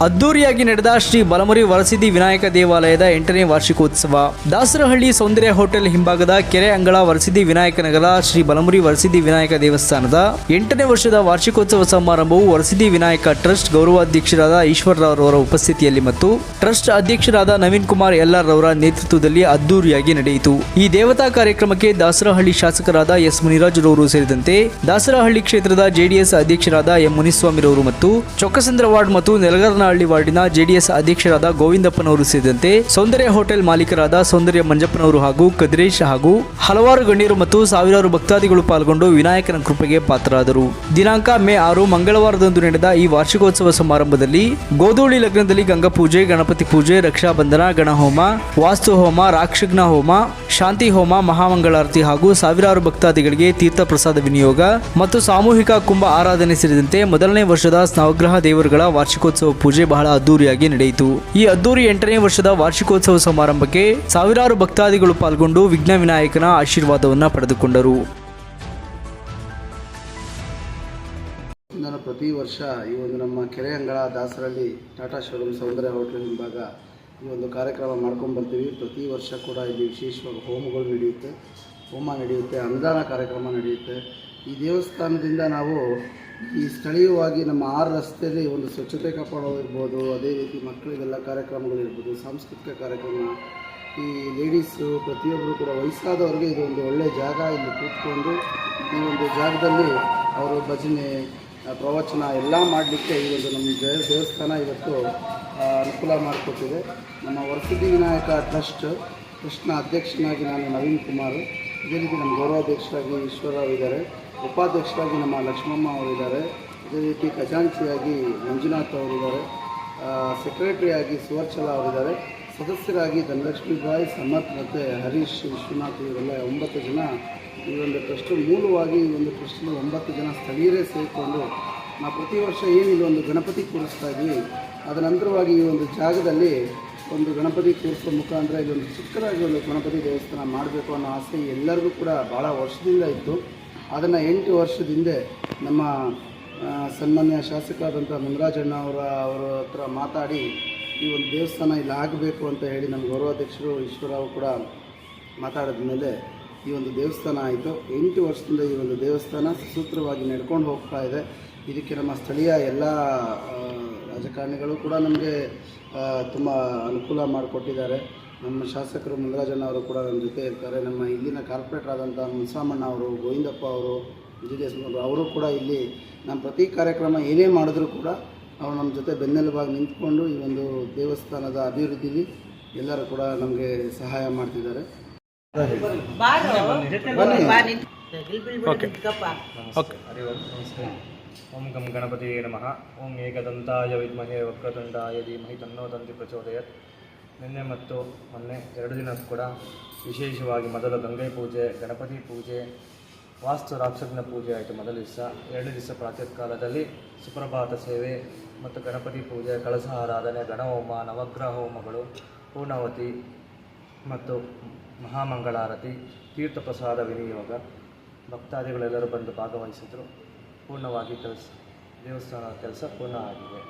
ಅದ್ದೂರಿಯಾಗಿ ನಡೆದ ಶ್ರೀ ಬಲಮುರಿ ವರಸಿದ್ದಿ ವಿನಾಯಕ ದೇವಾಲಯದ 8ನೇ ವಾರ್ಷಿಕೋತ್ಸವ. ದಾಸರಹಳ್ಳಿ ಸೌಂದರ್ಯ ಹೋಟೆಲ್ ಹಿಂಭಾಗದ ಕೆರೆ ಅಂಗಳ ವರಸಿದ್ದಿ ವಿನಾಯಕ ನಗರ ಶ್ರೀ ಬಲಮುರಿ ವರಸಿದ್ದಿ ವಿನಾಯಕ ದೇವಸ್ಥಾನದ 8ನೇ ವರ್ಷದ ವಾರ್ಷಿಕೋತ್ಸವ ಸಮಾರಂಭವು ವರಸಿದ್ದಿ ವಿನಾಯಕ ಟ್ರಸ್ಟ್ ಗೌರವಾಧ್ಯಕ್ಷರಾದ ಈಶ್ವರರವರ ಉಪಸ್ಥಿತಿಯಲ್ಲಿ ಮತ್ತು ಟ್ರಸ್ಟ್ ಅಧ್ಯಕ್ಷರಾದ ನವೀನ್ ಕುಮಾರ್ ಎಲ್ಆರ್ ರವರ ನೇತೃತ್ವದಲ್ಲಿ ಅದ್ದೂರಿಯಾಗಿ ನಡೆಯಿತು. ಈ ದೇವತಾ ಕಾರ್ಯಕ್ರಮಕ್ಕೆ ದಾಸರಹಳ್ಳಿ ಶಾಸಕರಾದ ಎಸ್ ಮುನಿರಾಜ್ ರವರು ಸೇರಿದಂತೆ ದಾಸರಹಳ್ಳಿ ಕ್ಷೇತ್ರದ ಜೆಡಿಎಸ್ ಅಧ್ಯಕ್ಷರಾದ ಎಂ ಮುನಿಸ್ವಾಮಿರವರು ಮತ್ತು ಚೊಕ್ಕಸಂದ್ರ ವಾರ್ಡ್ ಮತ್ತು ನೆಲಗರ್ನ ಹಳ್ಳಿ ವಾರ್ಡಿನ ಜೆಡಿಎಸ್ ಅಧ್ಯಕ್ಷರಾದ ಗೋವಿಂದಪ್ಪನವರು ಸೇರಿದಂತೆ ಸೌಂದರ್ಯ ಹೋಟೆಲ್ ಮಾಲೀಕರಾದ ಸೌಂದರ್ಯ ಮಂಜಪ್ಪನವರು ಹಾಗೂ ಕದಿರೇಶ್ ಹಾಗೂ ಹಲವಾರು ಗಣ್ಯರು ಮತ್ತು ಸಾವಿರಾರು ಭಕ್ತಾದಿಗಳು ಪಾಲ್ಗೊಂಡು ವಿನಾಯಕನ ಕೃಪೆಗೆ ಪಾತ್ರರಾದರು. ದಿನಾಂಕ ಮೇ 6 ಮಂಗಳವಾರದಂದು ನಡೆದ ಈ ವಾರ್ಷಿಕೋತ್ಸವ ಸಮಾರಂಭದಲ್ಲಿ ಗೋಧೂಳಿ ಲಗ್ನದಲ್ಲಿ ಗಂಗಾ ಪೂಜೆ, ಗಣಪತಿ ಪೂಜೆ, ರಕ್ಷಾಬಂಧನ, ಗಣಹೋಮ, ವಾಸ್ತು ಹೋಮ, ರಾಕ್ಷಗ್ನ ಹೋಮ, ಶಾಂತಿ ಹೋಮ, ಮಹಾಮಂಗಳಾರತಿ ಹಾಗೂ ಸಾವಿರಾರು ಭಕ್ತಾದಿಗಳಿಗೆ ತೀರ್ಥ ಪ್ರಸಾದ ವಿನಿಯೋಗ ಮತ್ತು ಸಾಮೂಹಿಕ ಕುಂಭ ಆರಾಧನೆ ಸೇರಿದಂತೆ ಮೊದಲನೇ ವರ್ಷದ ನವಗ್ರಹ ದೇವರುಗಳ ವಾರ್ಷಿಕೋತ್ಸವ ಪೂಜೆ ಬಹಳ ಅದ್ದೂರಿಯಾಗಿ ನಡೆಯಿತು. ಈ ಅದ್ದೂರಿ 8ನೇ ವರ್ಷದ ವಾರ್ಷಿಕೋತ್ಸವ ಸಮಾರಂಭಕ್ಕೆ ಸಾವಿರಾರು ಭಕ್ತಾದಿಗಳು ಪಾಲ್ಗೊಂಡು ವಿಘ್ನ ವಿನಾಯಕನ ಆಶೀರ್ವಾದವನ್ನು ಪಡೆದುಕೊಂಡರು. ನಾನು ಪ್ರತಿ ವರ್ಷ ಈ ಒಂದು ನಮ್ಮ ಕೆರೆ ಅಂಗಳ ದಾಸರಳ್ಳಿ ಟಾಟಾ ಶೋರೂಮ್ ಸೌಂದರ್ಯ ಹೋಟೆಲ್ ಹಿಂಭಾಗ ಈ ಒಂದು ಕಾರ್ಯಕ್ರಮ ಮಾಡ್ಕೊಂಡು ಬರ್ತೀವಿ. ಪ್ರತಿ ವರ್ಷ ಕೂಡ ಇಲ್ಲಿ ವಿಶೇಷವಾಗಿ ಹೋಮಗಳು ನಡೆಯುತ್ತೆ, ಅನ್ನದಾನ ಕಾರ್ಯಕ್ರಮ ನಡೆಯುತ್ತೆ. ಈ ದೇವಸ್ಥಾನದಿಂದ ನಾವು ಈ ಸ್ಥಳೀಯವಾಗಿ ನಮ್ಮ 6 ರಸ್ತೆಯಲ್ಲಿ ಒಂದು ಸ್ವಚ್ಛತೆ ಕಾಪಾಡೋದಿರ್ಬೋದು, ಅದೇ ರೀತಿ ಮಕ್ಕಳಿಗೆಲ್ಲ ಕಾರ್ಯಕ್ರಮಗಳಿರ್ಬೋದು, ಸಾಂಸ್ಕೃತಿಕ ಕಾರ್ಯಕ್ರಮ, ಈ ಲೇಡೀಸು ಪ್ರತಿಯೊಬ್ಬರು ಕೂಡ ವಯಸ್ಸಾದವ್ರಿಗೆ ಇದು ಒಂದು ಒಳ್ಳೆಯ ಜಾಗ. ಇಲ್ಲಿ ಕೂತ್ಕೊಂಡು ಈ ಒಂದು ಜಾಗದಲ್ಲಿ ಅವರು ಭಜನೆ, ಪ್ರವಚನ ಎಲ್ಲ ಮಾಡಲಿಕ್ಕೆ ಈ ಒಂದು ನಮ್ಮ ದೇವಸ್ಥಾನ ಇವತ್ತು ಅನುಕೂಲ ಮಾಡಿಕೊಟ್ಟಿದೆ. ನಮ್ಮ ವರಸಿದ್ದಿ ವಿನಾಯಕ ಟ್ರಸ್ಟ್ನ ಅಧ್ಯಕ್ಷನಾಗಿ ನಾನು ನವೀನ್ ಕುಮಾರ್, ಇದೇ ರೀತಿ ನಮ್ಮ ಗೌರವಾಧ್ಯಕ್ಷರಾಗಿ ಈಶ್ವರರಾವ್ ಇದ್ದಾರೆ, ಉಪಾಧ್ಯಕ್ಷರಾಗಿ ನಮ್ಮ ಲಕ್ಷ್ಮಮ್ಮ ಅವರಿದ್ದಾರೆ, ಅದೇ ರೀತಿ ಖಜಾಂಚಿಯಾಗಿ ಮಂಜುನಾಥ್ ಅವರಿದ್ದಾರೆ, ಸೆಕ್ರೆಟರಿಯಾಗಿ ಸುವರ್ಚಲ ಅವರಿದ್ದಾರೆ, ಸದಸ್ಯರಾಗಿ ಧನಲಕ್ಷ್ಮಿ ಬಾಯ್, ಸಮರ್ಥ್ ಮತ್ತು ಹರೀಶ್ ವಿಶ್ವನಾಥ್ ಇವರೆಲ್ಲ 9 ಜನ ಈ ಒಂದು ಟ್ರಸ್ಟ್. ಮೂಲವಾಗಿ ಈ ಒಂದು ಟ್ರಸ್ಟ್ನ 9 ಜನ ಸ್ಥಳೀಯರೇ ಸೇರಿಕೊಂಡು ನಾವು ಪ್ರತಿ ವರ್ಷ ಏನಿಲ್ಲ ಒಂದು ಗಣಪತಿ ಕೂರಿಸ್ತಾ ಇದ್ವಿ. ಅದರ ನಂತರವಾಗಿ ಈ ಒಂದು ಜಾಗದಲ್ಲಿ ಒಂದು ಗಣಪತಿ ಕೂರಿಸೋ ಮುಖಾಂತರ ಇದೊಂದು ಚಿಕ್ಕದಾಗಿ ಒಂದು ಗಣಪತಿ ದೇವಸ್ಥಾನ ಮಾಡಬೇಕು ಅನ್ನೋ ಆಸೆ ಎಲ್ಲರಿಗೂ ಕೂಡ ಭಾಳ ವರ್ಷದಿಂದ ಇತ್ತು. ಅದನ್ನು 8 ವರ್ಷದ ಹಿಂದೆ ನಮ್ಮ ಸನ್ಮಾನ್ಯ ಶಾಸಕರಾದಂಥ ಮುನಿರಾಜಣ್ಣ ಅವರ ಹತ್ರ ಮಾತಾಡಿ ಈ ಒಂದು ದೇವಸ್ಥಾನ ಇಲ್ಲಿ ಆಗಬೇಕು ಅಂತ ಹೇಳಿ ನಮ್ಮ ಗೌರವಾಧ್ಯಕ್ಷರು ಈಶ್ವರರಾವ್ ಕೂಡ ಮಾತಾಡಿದ ಮೇಲೆ ಈ ಒಂದು ದೇವಸ್ಥಾನ ಆಯಿತು. 8 ವರ್ಷದಿಂದ ಈ ಒಂದು ದೇವಸ್ಥಾನ ಸುಸೂತ್ರವಾಗಿ ನಡ್ಕೊಂಡು ಹೋಗ್ತಾ ಇದೆ. ಇದಕ್ಕೆ ನಮ್ಮ ಸ್ಥಳೀಯ ಎಲ್ಲ ರಾಜಕಾರಣಿಗಳು ಕೂಡ ನಮಗೆ ತುಂಬ ಅನುಕೂಲ ಮಾಡಿಕೊಟ್ಟಿದ್ದಾರೆ. ನಮ್ಮ ಶಾಸಕರು ಮುನಿರಾಜಣ್ಣ ಅವರು ಕೂಡ ನಮ್ಮ ಜೊತೆ ಇರ್ತಾರೆ. ನಮ್ಮ ಇಲ್ಲಿನ ಕಾರ್ಪೊರೇಟರ್ ಆದಂಥ ಮುನ್ಸಾಮಣ್ಣ ಅವರು, ಗೋವಿಂದಪ್ಪ ಅವರು, JDS ಅವರು ಕೂಡ ಇಲ್ಲಿ ನಮ್ಮ ಪ್ರತಿ ಕಾರ್ಯಕ್ರಮ ಏನೇ ಮಾಡಿದ್ರೂ ಕೂಡ ಅವರು ನಮ್ಮ ಜೊತೆ ಬೆನ್ನೆಲುಬಾಗಿ ನಿಂತ್ಕೊಂಡು ಈ ಒಂದು ದೇವಸ್ಥಾನದ ಅಭಿವೃದ್ಧಿಲಿ ಎಲ್ಲರೂ ಕೂಡ ನಮಗೆ ಸಹಾಯ ಮಾಡ್ತಿದ್ದಾರೆ. ಓಂ ಗಂ ಗಣಪತಿಯೇ ನಮಃ. ಓಂ ಏಕದಂತಾಯ ವಿದ್ಮಹೇ ವಕ್ರತುಂಡಾಯ ಧೀಮಹಿ ತನ್ನೋ ದಂತಿ ಪ್ರಚೋದಯಾತ್. ನಿನ್ನೆ ಮತ್ತು ಮೊನ್ನೆ 2 ದಿನ ಕೂಡ ವಿಶೇಷವಾಗಿ ಮೊದಲು ಗಂಗೆ ಪೂಜೆ, ಗಣಪತಿ ಪೂಜೆ, ವಾಸ್ತು ರಾಕ್ಷಗ್ನ ಪೂಜೆ ಆಯಿತು ಮೊದಲ ದಿವಸ. 2 ದಿವಸ ಪ್ರಾತಃ ಕಾಲದಲ್ಲಿ ಸುಪ್ರಭಾತ ಸೇವೆ ಮತ್ತು ಗಣಪತಿ ಪೂಜೆ, ಕಳಸ ಆರಾಧನೆ, ಗಣಹೋಮ, ನವಗ್ರಹ ಹೋಮಗಳು, ಪೂರ್ಣಾವತಿ ಮತ್ತು ಮಹಾಮಂಗಳಾರತಿ, ತೀರ್ಥ ಪ್ರಸಾದ ವಿನಿಯೋಗ, ಭಕ್ತಾದಿಗಳೆಲ್ಲರೂ ಬಂದು ಭಾಗವಹಿಸಿದರು. ಪೂರ್ಣವಾಗಿ ದೇವಸ್ಥಾನದ ಕೆಲಸ ಪೂರ್ಣ ಆಗಿದೆ.